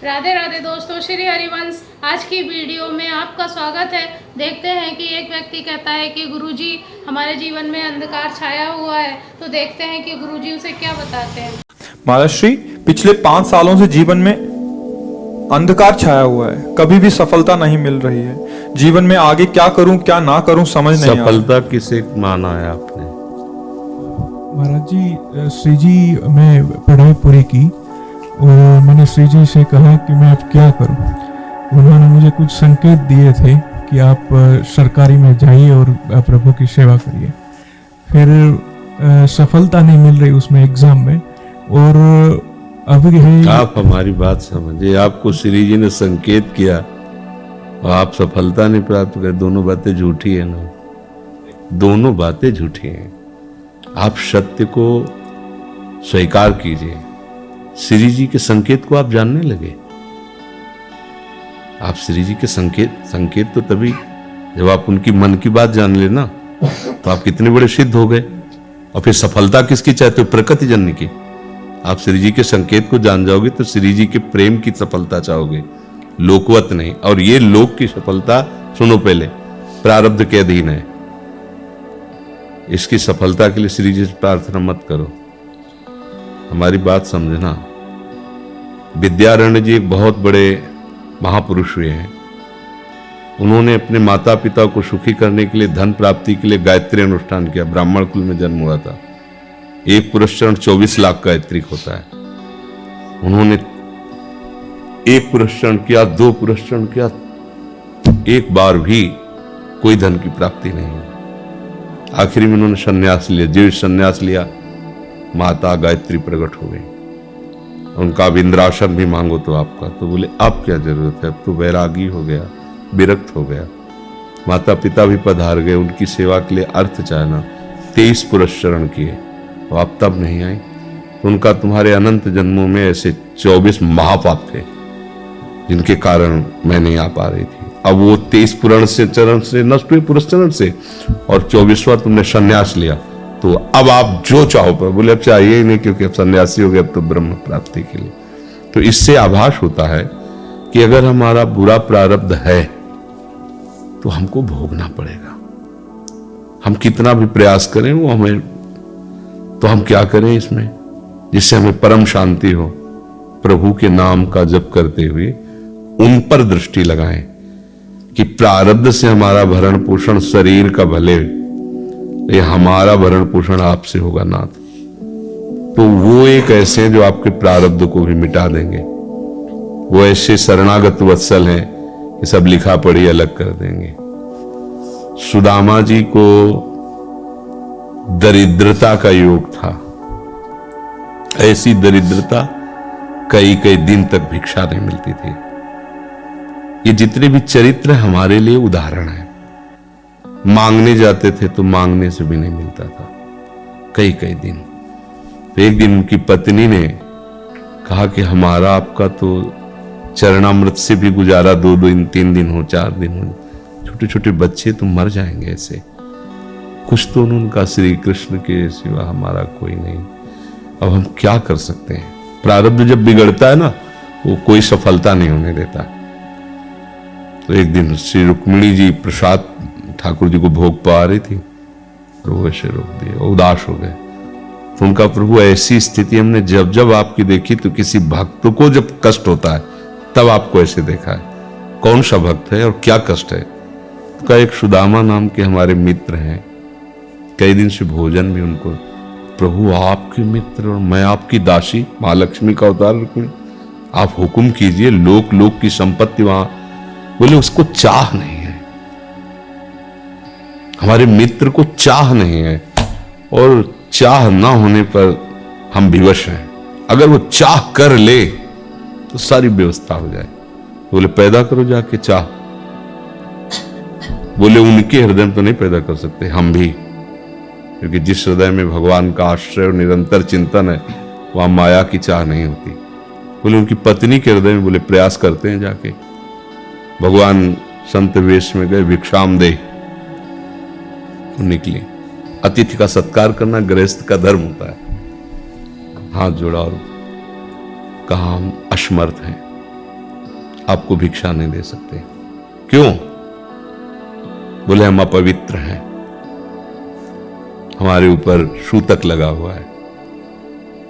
राधे राधे दोस्तों, श्री हरिवंश। आज की वीडियो में आपका स्वागत है। देखते हैं कि एक व्यक्ति कहता है कि गुरुजी हमारे जीवन में अंधकार छाया हुआ है, तो देखते हैं कि गुरुजी उसे क्या बताते हैं। महाराष्ट्री, पिछले 5 सालों से जीवन में अंधकार छाया हुआ है। कभी भी सफलता नहीं मिल रही है। जीवन में आगे क्या करूं क्या ना करूं समझ नहीं आ रहा। सफलता किसे माना है आपने? महाराज जी, श्री जी मैं पढ़ाई पूरी की और मैंने श्री जी से कहा कि मैं अब क्या करूं। उन्होंने मुझे कुछ संकेत दिए थे कि आप सरकारी में जाइए और प्रभु की सेवा करिए। फिर सफलता नहीं मिल रही उसमें एग्जाम में, और अब यही आप हमारी बात समझिए। आपको श्री जी ने संकेत किया और आप सफलता नहीं प्राप्त कर, दोनों बातें झूठी है ना, दोनों बातें झूठी हैं। आप सत्य को स्वीकार कीजिए। श्री जी के संकेत को आप जानने लगे। आप श्री जी के संकेत तो तभी जब आप उनकी मन की बात जान लेना, तो आप कितने बड़े सिद्ध हो गए। और फिर सफलता किसकी चाहते हो? प्रकृति जन्य की। आप श्री जी के संकेत को जान जाओगे तो श्री जी के प्रेम की सफलता चाहोगे, लोकवत नहीं। और ये लोक की सफलता, सुनो पहले, प्रारब्ध के अधीन है। इसकी सफलता के लिए श्री जी से प्रार्थना मत करो। हमारी बात समझना। विद्यारण्य जी एक बहुत बड़े महापुरुष हुए हैं। उन्होंने अपने माता पिता को सुखी करने के लिए, धन प्राप्ति के लिए गायत्री अनुष्ठान किया। ब्राह्मण कुल में जन्म हुआ था। एक पुरस्चरण 24 लाख गायत्री होता है। उन्होंने एक पुरस्चरण किया, 2 पुरस्चरण किया, एक बार भी कोई धन की प्राप्ति नहीं हुई। आखिरी में उन्होंने संन्यास लिया। जीव संन्यास लिया, माता गायत्री प्रकट हो गई। उनका अब इंद्रासन भी मांगो तो आपका, तो बोले अब क्या जरूरत है, अब तो वैरागी हो गया, विरक्त हो गया। माता पिता भी पधार गए, उनकी सेवा के लिए अर्थ चाहना। 23 पुरस्चरण किए और आप तब नहीं आई। तो उनका तुम्हारे अनंत जन्मों में ऐसे 24 महापाप थे जिनके कारण मैं नहीं आ पा रही थी। अब वो 23 पुराण से चरण से नष्ट हुए, पुरस्चरण से, और 24वां तुमने संन्यास लिया। तो अब आप जो चाहो पर बोले अब चाहिए ही नहीं, क्योंकि अब सन्यासी हो गए, अब तो ब्रह्म प्राप्ति के लिए। तो इससे आभास होता है कि अगर हमारा बुरा प्रारब्ध है तो हमको भोगना पड़ेगा। हम कितना भी प्रयास करें वो हमें, तो हम क्या करें इसमें जिससे हमें परम शांति हो? प्रभु के नाम का जप करते हुए उन पर दृष्टि लगाएं कि प्रारब्ध से हमारा भरण पोषण शरीर का भले, ये हमारा भरण पोषण आपसे होगा नाथ। तो वो एक ऐसे हैं जो आपके प्रारब्ध को भी मिटा देंगे। वो ऐसे शरणागत वत्सल हैं कि सब लिखा पढ़ी अलग कर देंगे। सुदामा जी को दरिद्रता का योग था। ऐसी दरिद्रता, कई कई दिन तक भिक्षा नहीं मिलती थी। ये जितने भी चरित्र हमारे लिए उदाहरण है। मांगने जाते थे तो मांगने से भी नहीं मिलता था, कई कई दिन। तो एक दिन उनकी पत्नी ने कहा कि हमारा आपका तो चरणामृत से भी गुजारा 2 दिन 3 दिन हो, 4 दिन हो, छोटे छोटे बच्चे तो मर जाएंगे ऐसे। कुछ तो उनका श्री कृष्ण के सिवा हमारा कोई नहीं। अब हम क्या कर सकते हैं? प्रारब्ध जब बिगड़ता है ना, वो कोई सफलता नहीं होने देता। तो एक दिन श्री रुक्मिणी जी प्रसाद ठाकुर जी को भोग पा रही थी, तो वो ऐसे रोक दिए, उदास हो गए। तो उनका प्रभु ऐसी स्थिति हमने जब जब आपकी देखी, तो किसी भक्त को जब कष्ट होता है तब आपको ऐसे देखा है। कौन सा भक्त है और क्या कष्ट है? तो का एक सुदामा नाम के हमारे मित्र हैं, कई दिन से भोजन भी उनको, प्रभु आपके मित्र और मैं आपकी दासी, महालक्ष्मी का अवतार रुक्मिणी, आप हुक्म कीजिए। लोक लोक की संपत्ति वहां, बोले उसको चाह नहीं है, हमारे मित्र को चाह नहीं है, और चाह ना होने पर हम विवश हैं। अगर वो चाह कर ले तो सारी व्यवस्था हो जाए। बोले पैदा करो जाके चाह। बोले उनके हृदय में तो नहीं पैदा कर सकते, हम भी, क्योंकि जिस हृदय में भगवान का आश्रय और निरंतर चिंतन है वहां माया की चाह नहीं होती। बोले उनकी पत्नी के हृदय में, बोले प्रयास करते हैं जाके। भगवान संत वेश में गए, भिक्षाम दे, निकली। अतिथि का सत्कार करना गृहस्थ का धर्म होता है। हाथ जोड़ा और कहा हम असमर्थ हैं, आपको भिक्षा नहीं दे सकते। क्यों? बोले हम अपवित्र हैं, हमारे ऊपर सूतक लगा हुआ है।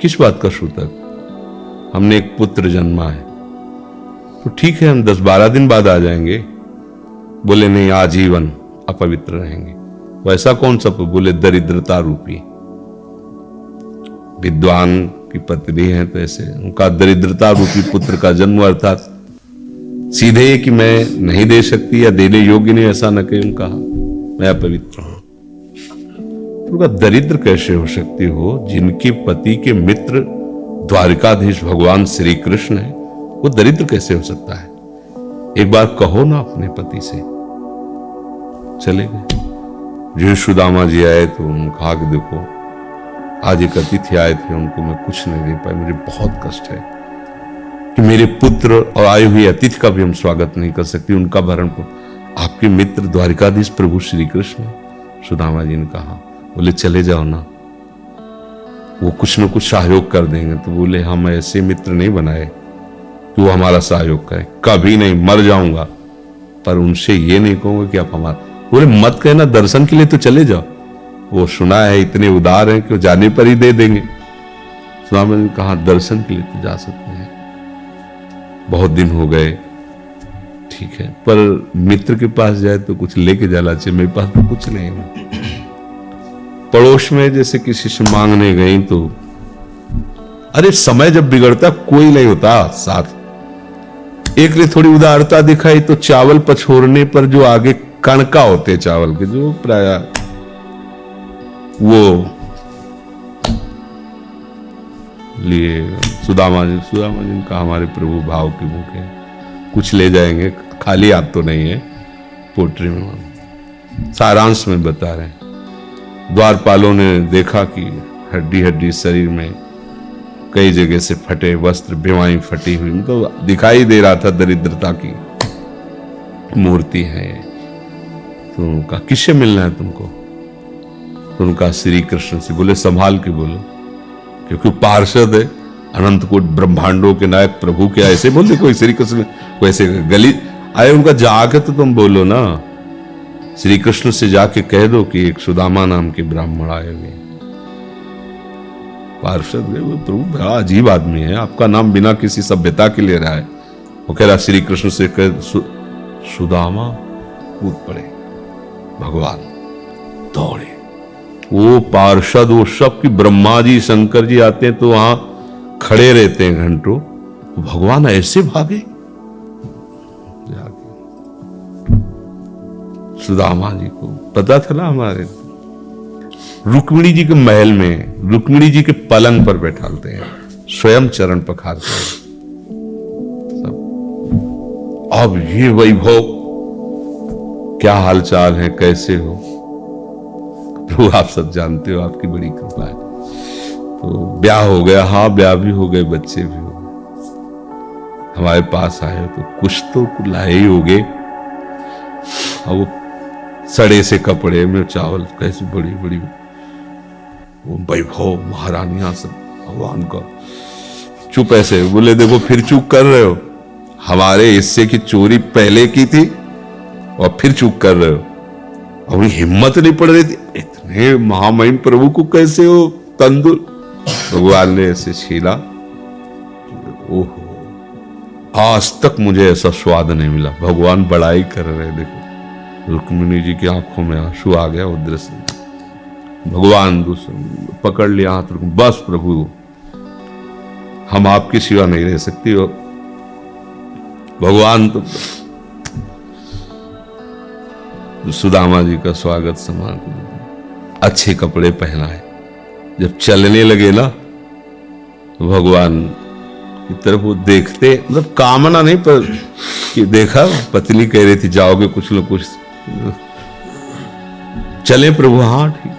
किस बात का सूतक? हमने एक पुत्र जन्मा है। तो ठीक है, हम 10-12 दिन बाद आ जाएंगे। बोले नहीं, आजीवन अपवित्र रहेंगे। वैसा कौन सा? बोले दरिद्रता रूपी। विद्वान की पत्नी है तो ऐसे उनका दरिद्रता रूपी पुत्र का जन्म, अर्थात सीधे कि मैं नहीं दे सकती या देने योग्य नहीं, ऐसा न कहीं कहा, मैं अपवित्र हूं। उनका दरिद्र कैसे हो सकती हो? जिनके पति के मित्र द्वारिकाधीश भगवान श्री कृष्ण है, वो दरिद्र कैसे हो सकता है? एक बार कहो ना अपने पति से। चले गए। जो सुदामा जी आए तो उन्होंने कहा कि देखो, आज एक अतिथि आए थे, उनको मैं कुछ नहीं दे पाया, मुझे बहुत कष्ट है कि मेरे पुत्र और आए हुए अतिथि का भी हम स्वागत नहीं कर सकते, उनका भरण को आपके मित्र द्वारिकाधीश प्रभु श्री कृष्ण। सुदामा जी ने कहा, बोले चले जाओ ना, वो कुछ न कुछ सहयोग कर देंगे। तो बोले हम ऐसे मित्र नहीं बनाए कि वो हमारा सहयोग करे, कभी नहीं, मर जाऊंगा पर उनसे ये नहीं कहूंगा कि आप हमारा। बोले मत कहना, दर्शन के लिए तो चले जाओ, वो सुना है इतने उदार हैं कि वो जाने पर ही दे देंगे। स्वामी ने कहा दर्शन के लिए तो जा सकते हैं, बहुत दिन हो गए, ठीक है, पर मित्र के पास जाए तो कुछ लेके जाना चाहिए, मेरे पास तो कुछ नहीं है। पड़ोस में जैसे किसी से मांगने गई तो, अरे समय जब बिगड़ता कोई नहीं होता साथ। एक ने थोड़ी उदारता दिखाई तो चावल पछोड़ने पर जो आगे कणका होते चावल के, जो प्राय वो लिए सुदामा जी ने कहा हमारे प्रभु भाव के मुख है, कुछ ले जाएंगे, खाली हाथ तो नहीं है। पोट्री में सारांश में बता रहे हैं। द्वारपालों ने देखा कि हड्डी हड्डी शरीर में कई जगह से फटे वस्त्र, बेवाई फटी हुई, उनको दिखाई दे रहा था दरिद्रता की मूर्ति है। तो उनका किससे मिलना है तुमको? तो उनका श्री कृष्ण से। बोले संभाल के बोलो, क्योंकि पार्षद है, अनंत कोट ब्रह्मांडों के नायक प्रभु के ऐसे बोल दे कोई श्री कृष्ण, कोई ऐसे गली आए, उनका जाके तो तुम बोलो ना, श्री कृष्ण से जाके कह दो कि एक सुदामा नाम के ब्राह्मण आए हुए। पार्षद वो प्रभु बड़ा अजीब आदमी है, आपका नाम बिना किसी सभ्यता के ले रहा है। वो कह रहा श्री कृष्ण से कह, सुदामा कूद पड़े, भगवान दौड़े। वो पार्षद, वो सब की ब्रह्मा जी शंकर जी आते हैं तो वहां खड़े रहते हैं घंटों, भगवान ऐसे भागे सुदामा जी को पता था ना, हमारे रुक्मिणी जी के महल में रुक्मिणी जी के पलंग पर बैठाते हैं, स्वयं चरण पखारते हैं सब। अब ये वैभव, क्या हालचाल है, कैसे हो प्रभु? आप सब जानते हो, आपकी बड़ी कृपा है। तो ब्याह हो गया, हाँ ब्याह भी हो गए, बच्चे भी हो गए। हमारे पास आए हो तो कुछ तो लाए ही होगे। और वो सड़े से कपड़े में चावल, कैसी बड़ी बड़ी वो वैभव, महारानियां सब भगवान का। चुप ऐसे बोले, देखो फिर चूक कर रहे हो, हमारे हिस्से की चोरी पहले की थी और फिर चूक कर रहे हो। और हिम्मत नहीं पड़ रही थी, इतने महामहिम प्रभु को कैसे हो तंदुर। भगवान ने ऐसे छीला, ओहो आज तक मुझे ऐसा स्वाद नहीं मिला। भगवान बड़ाई कर रहे, देखो रुक्मिणी जी की आंखों में आंसू आ गया, वो दृश्य। भगवान पकड़ लिया हाथ, बस प्रभु हम आपकी सिवा नहीं रह सकती। और भगवान तो सुदामा जी का स्वागत समान, अच्छे कपड़े पहनाए। जब चलने लगे ना तो भगवान की तरफ वो देखते, मतलब कामना नहीं पर कि देखा पत्नी कह रही थी जाओगे कुछ न कुछ, चले प्रभु, हाँ ठीक,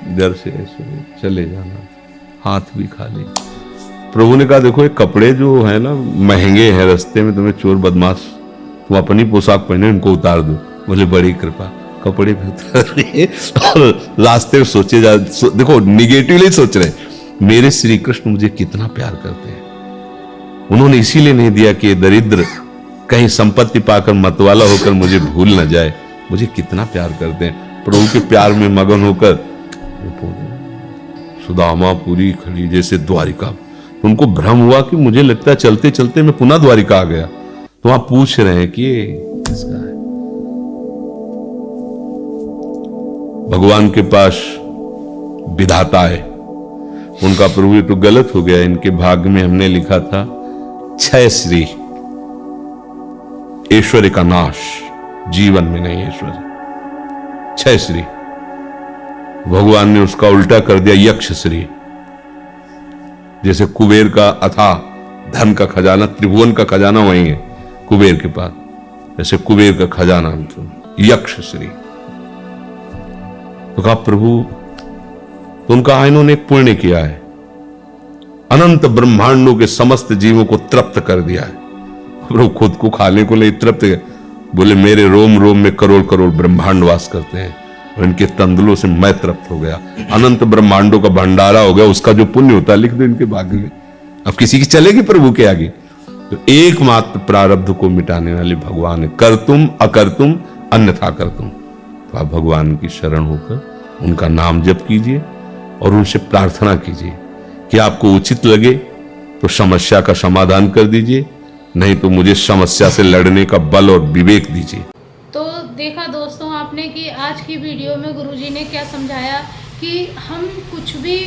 इधर से ऐसे चले जाना, हाथ भी खाली। प्रभु ने कहा देखो ये कपड़े जो है ना महंगे हैं, रास्ते में तुम्हें चोर बदमाश, तुम अपनी पोशाक पहने इनको उतार दो। बोले बड़ी कृपा, कपड़े भी उतार दिए और रास्ते में सोचे देखो निगेटिवली सोच रहे, मेरे श्री कृष्ण मुझे कितना प्यार करते हैं, उन्होंने इसीलिए नहीं दिया कि ये दरिद्र कहीं संपत्ति पाकर मतवाला होकर मुझे भूल न जाए। मुझे कितना प्यार करते हैं, प्रभु के प्यार में मगन होकर सुदामा पूरी खड़ी जैसे द्वारिका। उनको भ्रम हुआ कि मुझे लगता है चलते चलते मैं पुनः द्वारिका आ गया। तो आप पूछ रहे हैं कि ये किसका है? भगवान के पास विधाता है, उनका प्रभु ये तो गलत हो गया। इनके भाग्य में हमने लिखा था क्षय श्री, ऐश्वर्य का नाश, जीवन में नहीं ऐश्वर्य, क्षय श्री। भगवान ने उसका उल्टा कर दिया यक्ष श्री। जैसे कुबेर का अथाह धन का खजाना, त्रिभुवन का खजाना वही है कुबेर के पास, जैसे कुबेर का खजाना यक्ष श्री। तो कहा प्रभु, तो उनका इन्होंने एक पुण्य किया है, अनंत ब्रह्मांडों के समस्त जीवों को तृप्त कर दिया है। प्रभु खुद को खाने को ले तृप्त, बोले मेरे रोम रोम में करोड़ करोड़ ब्रह्मांड वास करते हैं और इनके तंदुलों से मैं तृप्त हो गया। अनंत ब्रह्मांडों का भंडारा हो गया, उसका जो पुण्य होता है लिख दो इनके भाग्य में। अब किसी की चलेगी प्रभु के आगे? तो एकमात्र प्रारब्ध को मिटाने वाले भगवान है। कर तुम अकर तुम अन्यथा कर तुम। तो आप भगवान की शरण होकर उनका नाम जप कीजिए और उनसे प्रार्थना कीजिए कि आपको उचित लगे तो समस्या का समाधान कर दीजिए, नहीं तो मुझे समस्या से लड़ने का बल और विवेक दीजिए। तो देखा दोस्तों आपने कि आज की वीडियो में गुरुजी ने क्या समझाया कि हम कुछ भी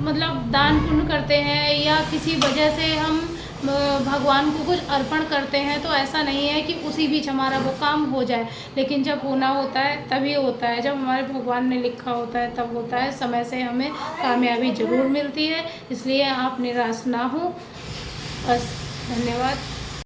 मतलब दान पुण्य करते हैं या किसी वजह से हम भगवान को कुछ अर्पण करते हैं, तो ऐसा नहीं है कि उसी बीच हमारा वो काम हो जाए। लेकिन जब होना होता है तभी होता है, जब हमारे भगवान ने लिखा होता है तब होता है। समय से हमें कामयाबी ज़रूर मिलती है, इसलिए आप निराश ना हो। बस, धन्यवाद।